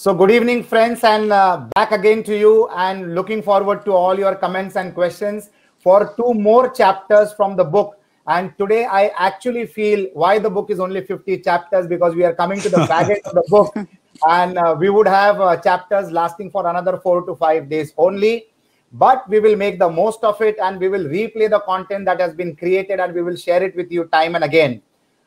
So good evening, friends, and back again to you, and looking forward to all your comments and questions for two more chapters from the book. And today I actually feel why the book is only 50 chapters, because we are coming to the back end of the book, and we would have chapters lasting for another 4 to 5 days only. But we will make the most of it, and we will replay the content that has been created, and we will share it with you time and again.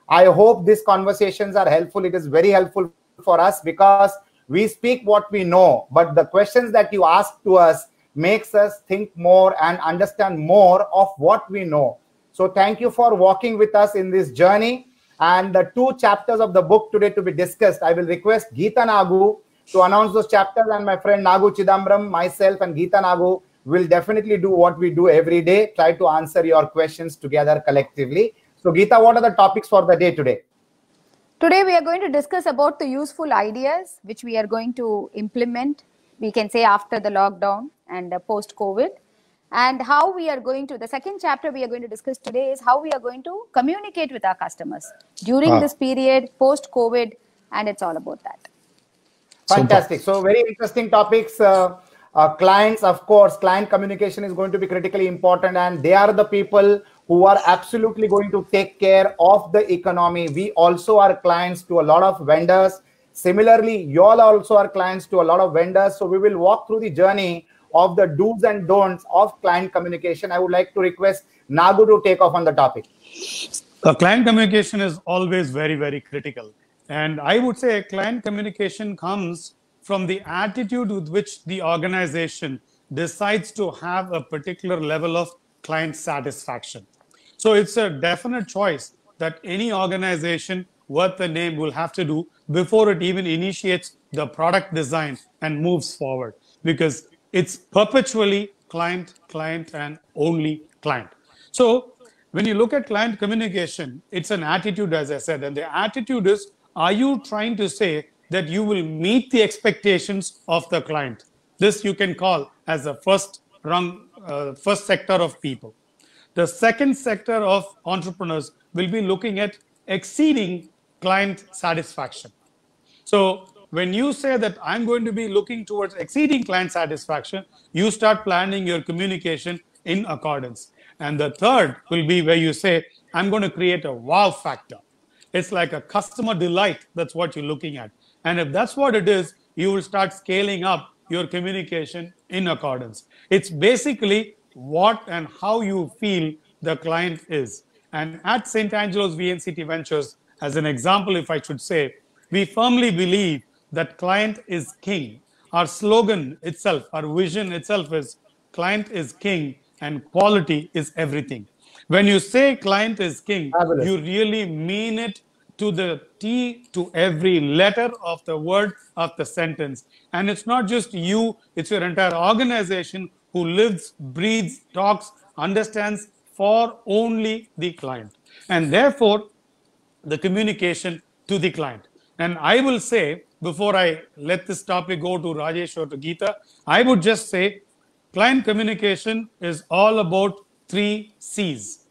I hope these conversations are helpful. It is very helpful for us because we speak what we know, but the questions that you ask to us makes us think more and understand more of what we know. So thank you for walking with us in this journey. And the two chapters of the book today to be discussed, I will request Geeta Nagu to announce those chapters, and my friend Nagu Chidambaram, myself, and Geeta Nagu will definitely do what we do every day, try to answer your questions together collectively. So Geeta, what are the topics for the day today? Today we are going to discuss about the useful ideas which we are going to implement, we can say after the lockdown and post-COVID, and how we are going to, the second chapter we are going to discuss today is how we are going to communicate with our customers during this period, post-COVID, and it's all about that. Fantastic. So very interesting topics. Clients, of course, client communication is going to be critically important, and they are the people who are absolutely going to take care of the economy. We also are clients to a lot of vendors. Similarly, you all also are clients to a lot of vendors. So we will walk through the journey of the do's and don'ts of client communication. I would like to request Nagu to take off on the topic. Client communication is always very, very critical. And I would say client communication comes from the attitude with which the organization decides to have a particular level of client satisfaction. So it's a definite choice that any organization worth the name will have to do before it even initiates the product design and moves forward, because it's perpetually client, client, and only client. So when you look at client communication, it's an attitude, as I said, and the attitude is, are you trying to say that you will meet the expectations of the client? This you can call as the first sector of people. The second sector of entrepreneurs will be looking at exceeding client satisfaction. So when you say that I'm going to be looking towards exceeding client satisfaction, you start planning your communication in accordance. And the third will be where you say, I'm going to create a wow factor. It's like a customer delight. That's what you're looking at. And if that's what it is, you will start scaling up your communication in accordance. It's basically what and how you feel the client is. And at St. Angelo's VNCT Ventures, as an example, if I should say, we firmly believe that client is king. Our slogan itself, our vision itself is client is king and quality is everything. When you say client is king, you really mean it to the T, to every letter of the word of the sentence. And it's not just you, it's your entire organization who lives, breathes, talks, understands for only the client. And therefore, the communication to the client. And I will say, before I let this topic go to Rajesh or to Geeta, I would just say client communication is all about 3 C's.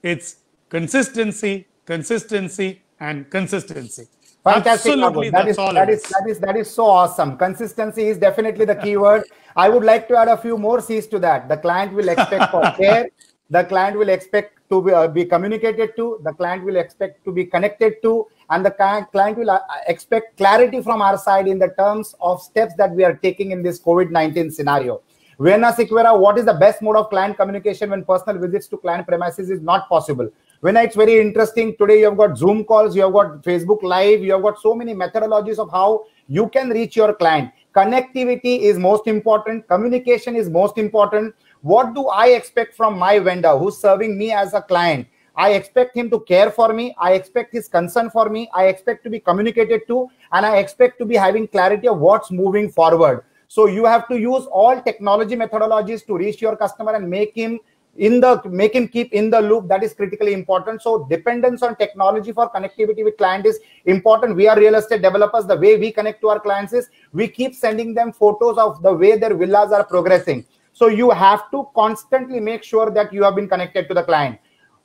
It's consistency, consistency, and consistency. Fantastic. Absolutely, that is so awesome. Consistency is definitely the key word. I would like to add a few more C's to that. The client will expect for care. The client will expect to be communicated to. The client will expect to be connected to. And the client will expect clarity from our side in the terms of steps that we are taking in this COVID-19 scenario. Vienna Sequeira, what is the best mode of client communication when personal visits to client premises is not possible? Vienna, it's very interesting. Today, you have got Zoom calls, you have got Facebook Live, you have got so many methodologies of how you can reach your client. Connectivity is most important. Communication is most important. What do I expect from my vendor who's serving me as a client? I expect him to care for me. I expect his concern for me. I expect to be communicated to, and I expect to be having clarity of what's moving forward. So you have to use all technology methodologies to reach your customer and make him keep in the loop. That is critically important. So dependence on technology for connectivity with client is important. We are real estate developers. The way we connect to our clients is we keep sending them photos of the way their villas are progressing. So you have to constantly make sure that you have been connected to the client.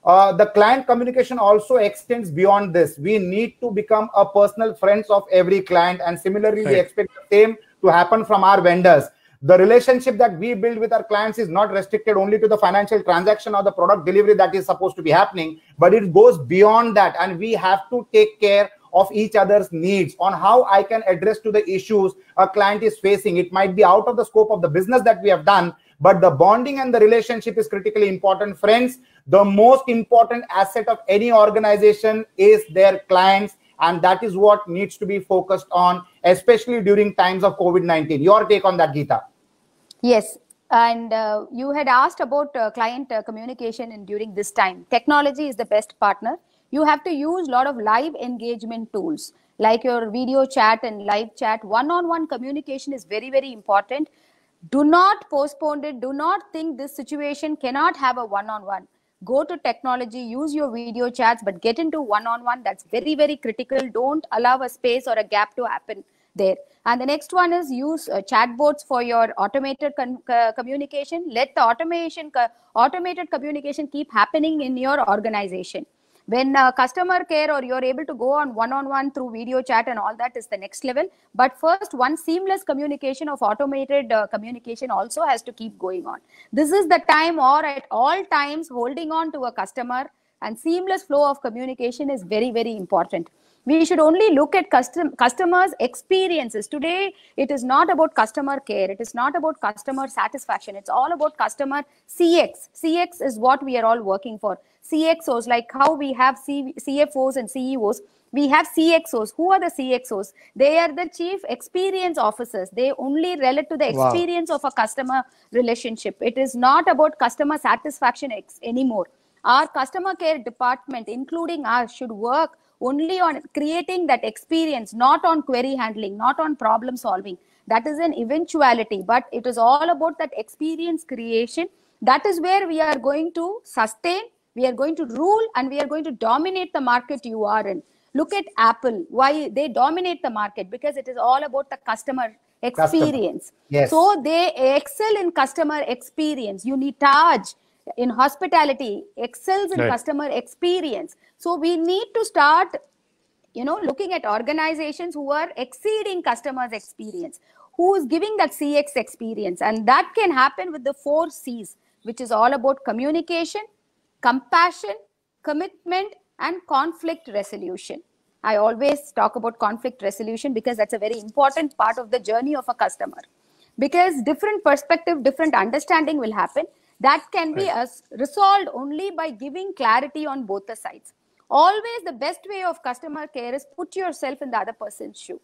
The client communication also extends beyond this. We need to become a personal friends of every client, and similarly, we expect the same to happen from our vendors. The relationship that we build with our clients is not restricted only to the financial transaction or the product delivery that is supposed to be happening, but it goes beyond that, and we have to take care of each other's needs on how I can address to the issues a client is facing. It might be out of the scope of the business that we have done, but the bonding and the relationship is critically important. Friends, the most important asset of any organization is their clients, and that is what needs to be focused on, especially during times of COVID-19. Your take on that, Geeta? Yes, and you had asked about client communication and during this time. Technology is the best partner. You have to use a lot of live engagement tools like your video chat and live chat. One-on-one communication is very, very important. Do not postpone it. Do not think this situation cannot have a one-on-one. Go to technology, use your video chats, but get into one-on-one. That's very, very critical. Don't allow a space or a gap to happen there. And the next one is use chatbots for your automated communication. Let the automated communication keep happening in your organization. When customer care or you're able to go on one-on-one through video chat and all that is the next level. But first, one seamless communication of automated communication also has to keep going on. This is the time, or at all times, holding on to a customer and seamless flow of communication is very, very important. We should only look at customers' experiences. Today, it is not about customer care. It is not about customer satisfaction. It's all about customer CX. CX is what we are all working for. CXOs, like how we have CFOs and CEOs, we have CXOs. Who are the CXOs? They are the chief experience officers. They only relate to the experience of a customer relationship. It is not about customer satisfaction anymore. Our customer care department, including us, should work only on creating that experience, not on query handling, not on problem solving. That is an eventuality, but it is all about that experience creation. That is where we are going to sustain, we are going to rule, and we are going to dominate the market you are in. Look at Apple. Why they dominate the market? Because it is all about the customer experience. Yes. So they excel in customer experience. You need Taj in hospitality, excels in customer experience. So we need to start, looking at organizations who are exceeding customers' experience, who is giving that CX experience. And that can happen with the 4 C's, which is all about communication, compassion, commitment, and conflict resolution. I always talk about conflict resolution because that's a very important part of the journey of a customer. Because different perspective, different understanding will happen. That can be resolved only by giving clarity on both the sides. Always the best way of customer care is put yourself in the other person's shoe.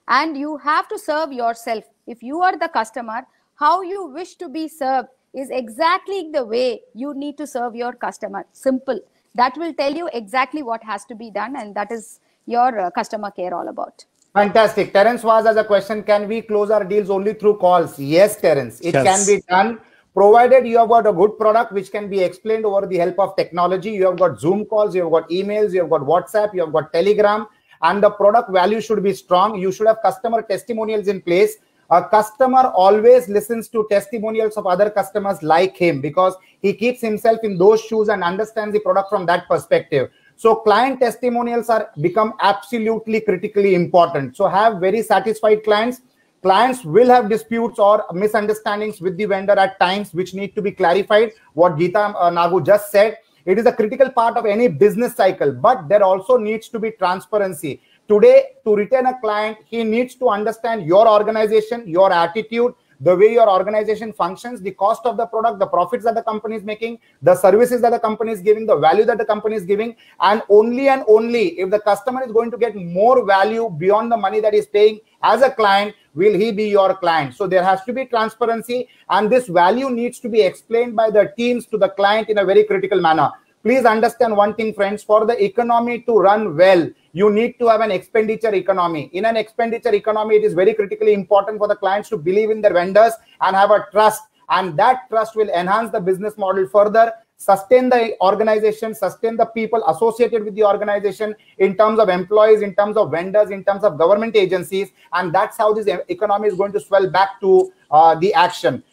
And you have to serve yourself. If you are the customer, how you wish to be served is exactly the way you need to serve your customer. Simple. That will tell you exactly what has to be done, and that is your customer care all about. Fantastic. Terence was as a question, can we close our deals only through calls? Yes, Terence. It can be done, provided you have got a good product which can be explained over the help of technology. You have got Zoom calls, you have got emails, you have got WhatsApp, you have got Telegram, and the product value should be strong. You should have customer testimonials in place. A customer always listens to testimonials of other customers like him because he keeps himself in those shoes and understands the product from that perspective. So client testimonials are become absolutely critically important. So have very satisfied clients. Clients will have disputes or misunderstandings with the vendor at times, which need to be clarified. What Geeta Nagu just said, it is a critical part of any business cycle, but there also needs to be transparency. Today, to retain a client, he needs to understand your organization, your attitude, the way your organization functions, the cost of the product, the profits that the company is making, the services that the company is giving, the value that the company is giving, and only if the customer is going to get more value beyond the money that he's paying as a client, will he be your client. So there has to be transparency, and this value needs to be explained by the teams to the client in a very critical manner. Please understand one thing, friends, for the economy to run well, you need to have an expenditure economy. In an expenditure economy, it is very critically important for the clients to believe in their vendors and have a trust. And that trust will enhance the business model further, sustain the organization, sustain the people associated with the organization in terms of employees, in terms of vendors, in terms of government agencies. And that's how this economy is going to swell back to the action.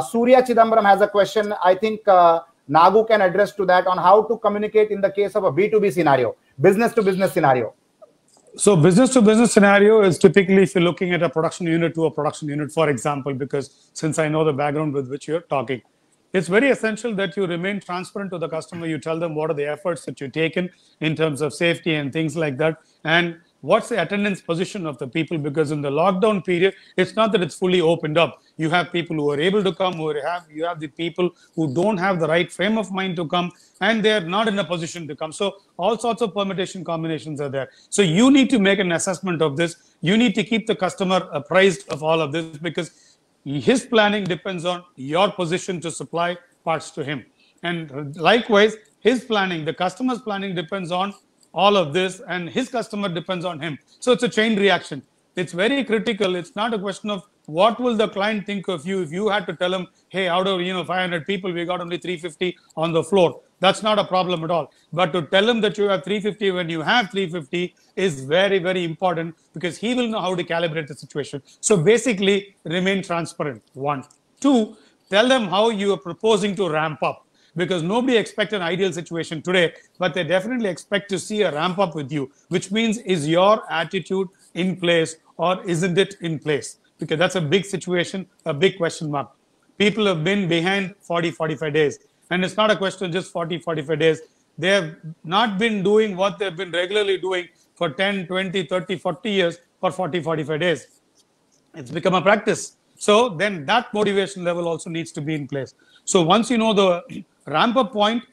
Surya Chidambaram has a question. I think Nagu can address to that on how to communicate in the case of a B2B scenario, business to business scenario. So business to business scenario is typically if you're looking at a production unit to a production unit, for example, because since I know the background with which you're talking, it's very essential that you remain transparent to the customer. You tell them what are the efforts that you've taken in terms of safety and things like that. And what's the attendance position of the people? Because in the lockdown period, it's not that it's fully opened up. You have people who are able to come, you have the people who don't have the right frame of mind to come, and they're not in a position to come. So all sorts of permutation combinations are there. So you need to make an assessment of this. You need to keep the customer apprised of all of this, because his planning depends on your position to supply parts to him. And likewise, his planning, the customer's planning depends on all of this, and his customer depends on him. So it's a chain reaction. It's very critical. It's not a question of what will the client think of you if you had to tell him, hey, out of 500 people, we got only 350 on the floor. That's not a problem at all. But to tell him that you have 350 when you have 350 is very, very important, because he will know how to calibrate the situation. So basically, remain transparent. 1. 2, tell them how you are proposing to ramp up, because nobody expects an ideal situation today, but they definitely expect to see a ramp up with you, which means, is your attitude in place or isn't it in place? Because that's a big situation, a big question mark. People have been behind 40, 45 days. And it's not a question of just 40, 45 days. They have not been doing what they've been regularly doing for 10, 20, 30, 40 years for 40, 45 days. It's become a practice. So then that motivation level also needs to be in place. So once you know the ramp up point,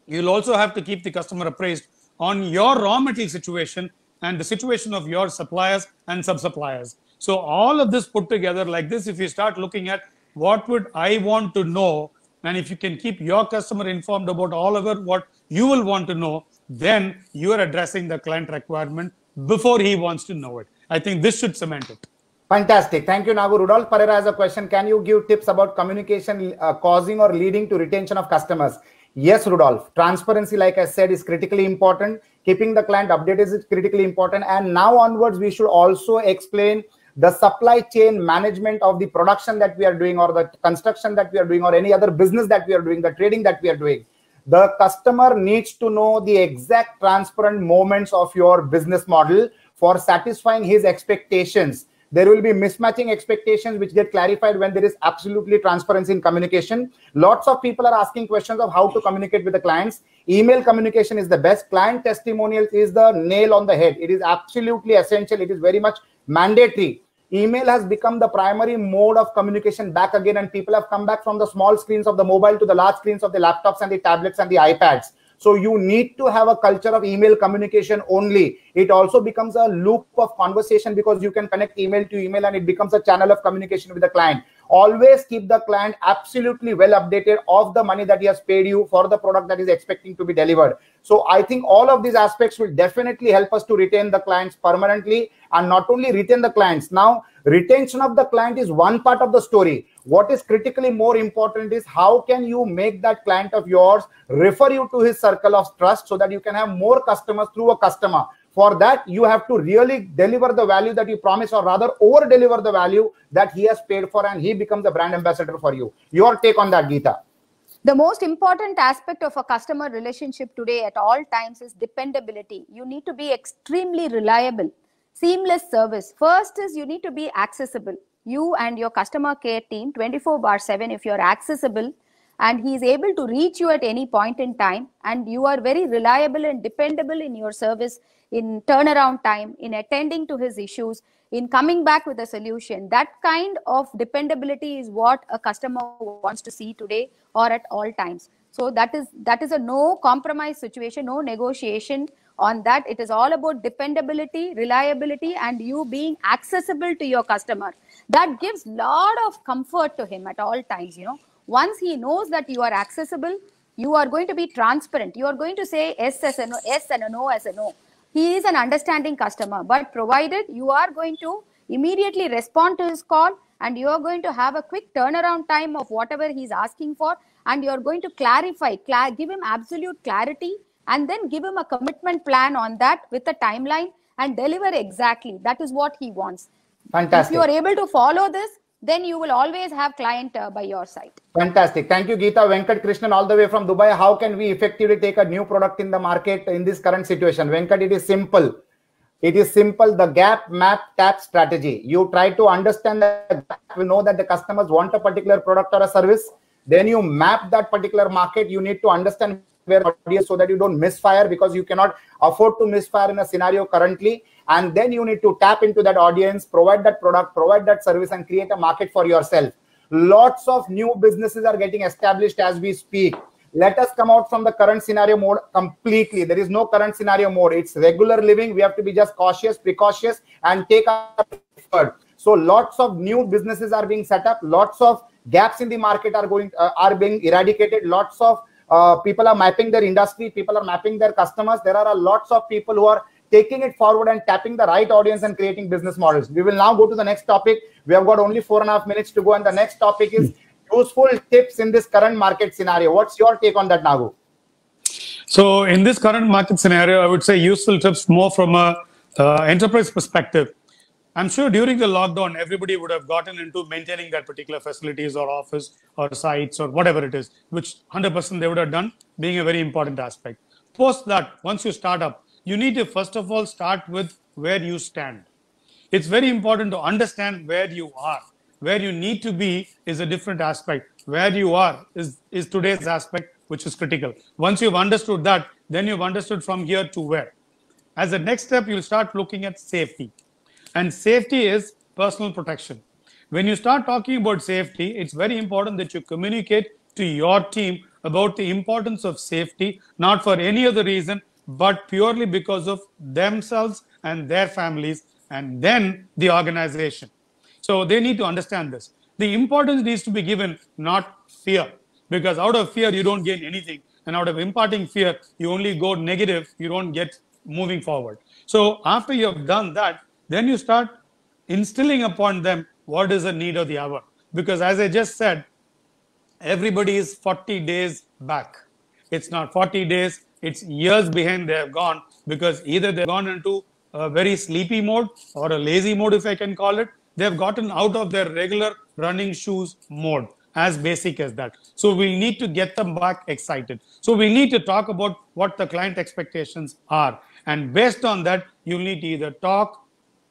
you'll also have to keep the customer appraised on your raw material situation and the situation of your suppliers and sub-suppliers. So all of this put together like this, if you start looking at what would I want to know, and if you can keep your customer informed about all of it, what you will want to know, then you are addressing the client requirement before he wants to know it. I think this should cement it. Fantastic. Thank you, Nagu. Rudolph Pereira has a question. Can you give tips about communication causing or leading to retention of customers? Yes, Rudolph. Transparency, like I said, is critically important. Keeping the client updated is critically important. And now onwards, we should also explain the supply chain management of the production that we are doing, or the construction that we are doing, or any other business that we are doing, the trading that we are doing. The customer needs to know the exact transparent moments of your business model for satisfying his expectations. There will be mismatching expectations which get clarified when there is absolutely transparency in communication. Lots of people are asking questions of how to communicate with the clients. Email communication is the best. Client testimonials is the nail on the head. It is absolutely essential. It is very much mandatory. Email has become the primary mode of communication back again, and people have come back from the small screens of the mobile to the large screens of the laptops and the tablets and the iPads. So you need to have a culture of email communication only. It also becomes a loop of conversation, because you can connect email to email and it becomes a channel of communication with the client. Always keep the client absolutely well updated of the money that he has paid you for the product that is expecting to be delivered. So I think all of these aspects will definitely help us to retain the clients permanently, and not only retain the clients. Now, retention of the client is one part of the story. What is critically more important is how can you make that client of yours refer you to his circle of trust, so that you can have more customers through a customer. For that, you have to really deliver the value that you promise, or rather over deliver the value that he has paid for, and he becomes a brand ambassador for you. Your take on that, Geeta? The most important aspect of a customer relationship today at all times is dependability. You need to be extremely reliable. Seamless service. First is you need to be accessible. You and your customer care team 24/7, if you're accessible and he is able to reach you at any point in time, and you are very reliable and dependable in your service, in turnaround time, in attending to his issues, in coming back with a solution. That kind of dependability is what a customer wants to see today or at all times. So that is a no compromise situation, no negotiation on that. It is all about dependability, reliability, and you being accessible to your customer. That gives a lot of comfort to him at all times. Once he knows that you are accessible, you are going to be transparent. You are going to say yes as a no, yes and a no as a no. He is an understanding customer, but provided you are going to immediately respond to his call, and you are going to have a quick turnaround time of whatever he's asking for, and you are going to clarify, give him absolute clarity, and then give him a commitment plan on that with a timeline and deliver exactly. That is what he wants. Fantastic. If you are able to follow this, then you will always have client by your side. Fantastic. Thank you, Geeta. Venkat Krishnan, all the way from Dubai. How can we effectively take a new product in the market in this current situation? Venkat, it is simple. It is simple. The gap, map, tap strategy. You try to understand the gap. You know that the customers want a particular product or a service. Then you map that particular market. You need to understand where the audience so that you don't misfire, because you cannot afford to misfire in a scenario currently. And then you need to tap into that audience, provide that product, provide that service, and create a market for yourself. Lots of new businesses are getting established as we speak. Let us come out from the current scenario mode completely. There is no current scenario mode. It's regular living. We have to be just cautious, precautious, and take our effort. So lots of new businesses are being set up. Lots of gaps in the market are being eradicated. Lots of people are mapping their industry. People are mapping their customers. There are lots of people who are taking it forward and tapping the right audience and creating business models. We will now go to the next topic. We have got only 4.5 minutes to go, and the next topic is useful tips in this current market scenario. What's your take on that, Nagu? So in this current market scenario, I would say useful tips more from a enterprise perspective. I'm sure during the lockdown, everybody would have gotten into maintaining that particular facilities or office or sites or whatever it is, which 100% they would have done, being a very important aspect. Post that, once you start up, you need to first of all start with where you stand. It's very important to understand where you are. Where you need to be is a different aspect. Where you are is today's aspect, which is critical. Once you've understood that, then you've understood from here to where. As a next step, you'll start looking at safety. And safety is personal protection. When you start talking about safety, it's very important that you communicate to your team about the importance of safety, not for any other reason, but purely because of themselves and their families, and then the organization. So they need to understand this. The importance needs to be given, not fear, because out of fear, you don't gain anything. And out of imparting fear, you only go negative, you don't get moving forward. So after you have done that, then you start instilling upon them what is the need of the hour. Because as I just said, everybody is 40 days back. It's not 40 days, it's years behind they have gone, because either they've gone into a very sleepy mode or a lazy mode, if I can call it. They've gotten out of their regular running shoes mode, as basic as that. So we need to get them back excited. So we need to talk about what the client expectations are. And based on that, you need to either talk,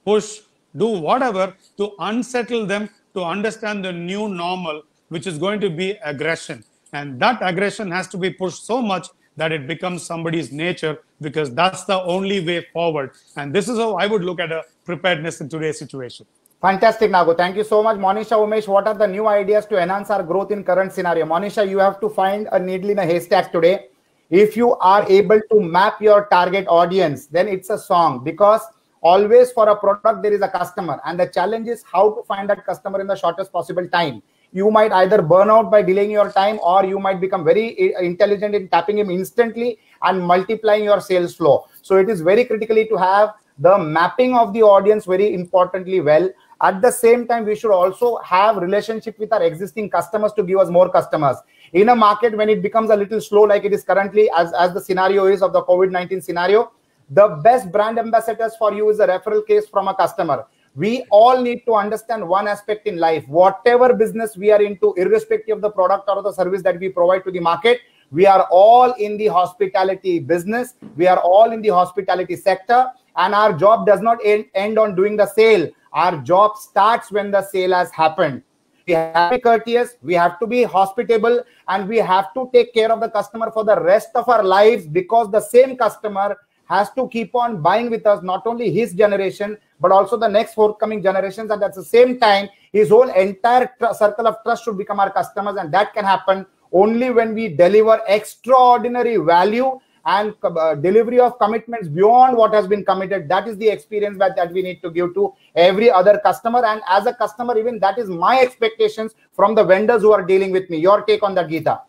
push, do whatever to unsettle them, to understand the new normal, which is going to be aggression. And that aggression has to be pushed so much that it becomes somebody's nature, because that's the only way forward. And this is how I would look at a preparedness in today's situation. Fantastic, Nagu. Thank you so much. Monisha, Umesh, what are the new ideas to enhance our growth in current scenario? Monisha, you have to find a needle in a haystack today. If you are able to map your target audience, then it's a song, because always for a product, there is a customer. And the challenge is how to find that customer in the shortest possible time. You might either burn out by delaying your time, or you might become very intelligent in tapping him instantly and multiplying your sales flow. So it is very critically to have the mapping of the audience very importantly well. At the same time, we should also have relationship with our existing customers to give us more customers. In a market when it becomes a little slow, like it is currently, as the scenario is of the COVID-19 scenario, the best brand ambassadors for you is a referral case from a customer. We all need to understand one aspect in life. Whatever business we are into, irrespective of the product or the service that we provide to the market, we are all in the hospitality business. We are all in the hospitality sector, and our job does not end on doing the sale. Our job starts when the sale has happened. We have to be courteous, we have to be hospitable, and we have to take care of the customer for the rest of our lives, because the same customer has to keep on buying with us, not only his generation, but also the next forthcoming generations. And at the same time, his whole entire circle of trust should become our customers. And that can happen only when we deliver extraordinary value and delivery of commitments beyond what has been committed. That is the experience that we need to give to every other customer. And as a customer, even that is my expectations from the vendors who are dealing with me. Your take on that, Geeta?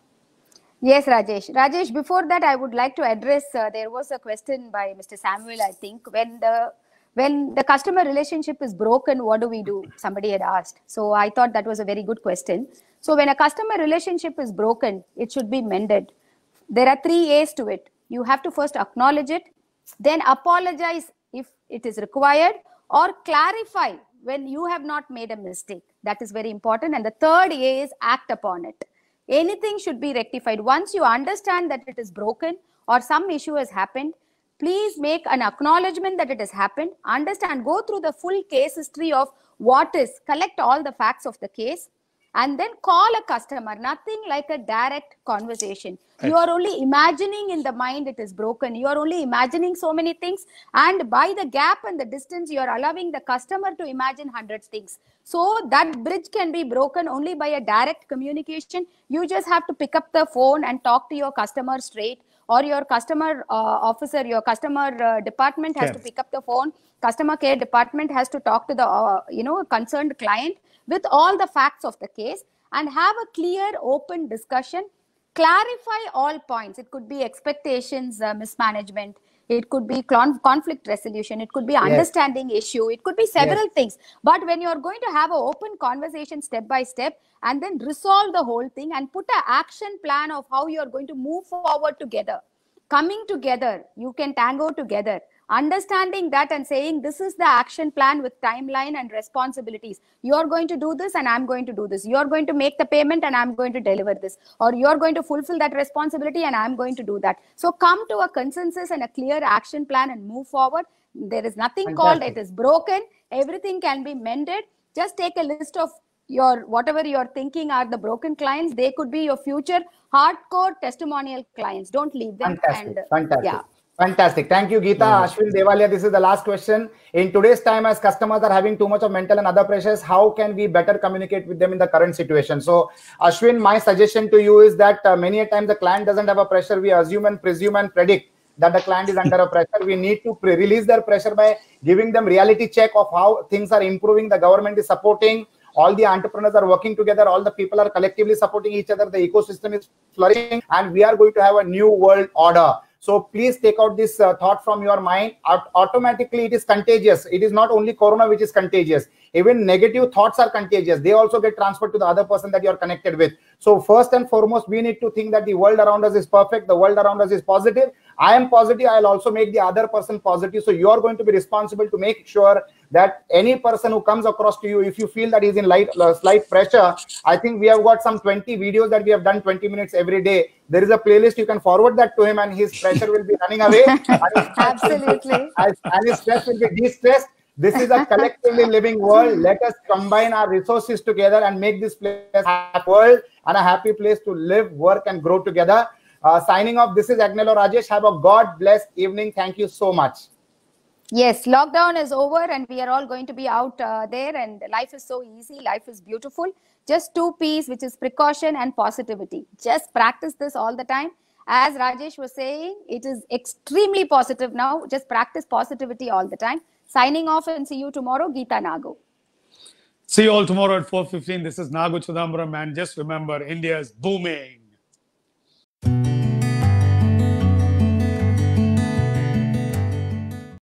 Yes, Rajesh. Rajesh, before that, I would like to address, there was a question by Mr. Samuel, I think, when the customer relationship is broken, what do we do? Somebody had asked. So I thought that was a very good question. So when a customer relationship is broken, it should be mended. There are 3 A's to it. You have to first acknowledge it, then apologize if it is required, or clarify when you have not made a mistake. That is very important. And the third A is act upon it. Anything should be rectified. Once you understand that it is broken or some issue has happened, please make an acknowledgement that it has happened. Understand, go through the full case history of what is, collect all the facts of the case, and then call a customer. Nothing like a direct conversation. You are only imagining in the mind it is broken. You are only imagining so many things, and by the gap and the distance, you are allowing the customer to imagine 100 things. So that bridge can be broken only by a direct communication. You just have to pick up the phone and talk to your customer straight, or your customer officer, your customer department has to pick up the phone. Customer care department has to talk to the concerned client with all the facts of the case and have a clear, open discussion. Clarify all points. It could be expectations mismanagement. It could be conflict resolution. It could be understanding issue. It could be several things. But when you're going to have an open conversation step by step and then resolve the whole thing and put an action plan of how you're going to move forward together. Coming together, you can tango together. Understanding that and saying this is the action plan with timeline and responsibilities. You're going to do this and I'm going to do this. You're going to make the payment and I'm going to deliver this. Or you're going to fulfill that responsibility and I'm going to do that. So come to a consensus and a clear action plan and move forward. There is nothing called it is broken. Everything can be mended. Just take a list of your whatever you're thinking are the broken clients. They could be your future hardcore testimonial clients. Don't leave them. Fantastic. Yeah. Fantastic. Thank you, Geeta. Ashwin Devalia, this is the last question. In today's time, as customers are having too much of mental and other pressures, how can we better communicate with them in the current situation? So, Ashwin, my suggestion to you is that many a times the client doesn't have a pressure. We assume and presume and predict that the client is under a pressure. We need to release their pressure by giving them reality check of how things are improving. The government is supporting. All the entrepreneurs are working together. All the people are collectively supporting each other. The ecosystem is flourishing and we are going to have a new world order. So please take out this thought from your mind. Automatically, it is contagious. It is not only corona which is contagious. Even negative thoughts are contagious. They also get transferred to the other person that you are connected with. So first and foremost, we need to think that the world around us is perfect. The world around us is positive. I am positive. I'll also make the other person positive. So you are going to be responsible to make sure that any person who comes across to you, if you feel that he's in slight pressure, I think we have got some 20 videos that we have done 20 minutes every day. There is a playlist. You can forward that to him and his pressure will be running away. Absolutely. And his stress will be de-stressed. This is a collectively living world. Let us combine our resources together and make this place a happy world and a happy place to live, work, and grow together. Signing off, this is Agnello Rajesh. Have a God-blessed evening. Thank you so much. Yes, lockdown is over and we are all going to be out there and life is so easy. Life is beautiful. Just 2 P's, which is precaution and positivity. Just practice this all the time. As Rajesh was saying, it is extremely positive now. Just practice positivity all the time. Signing off and see you tomorrow. Geeta Nago. See you all tomorrow at 4:15. This is Nago Chidambaram, and just remember, India is booming.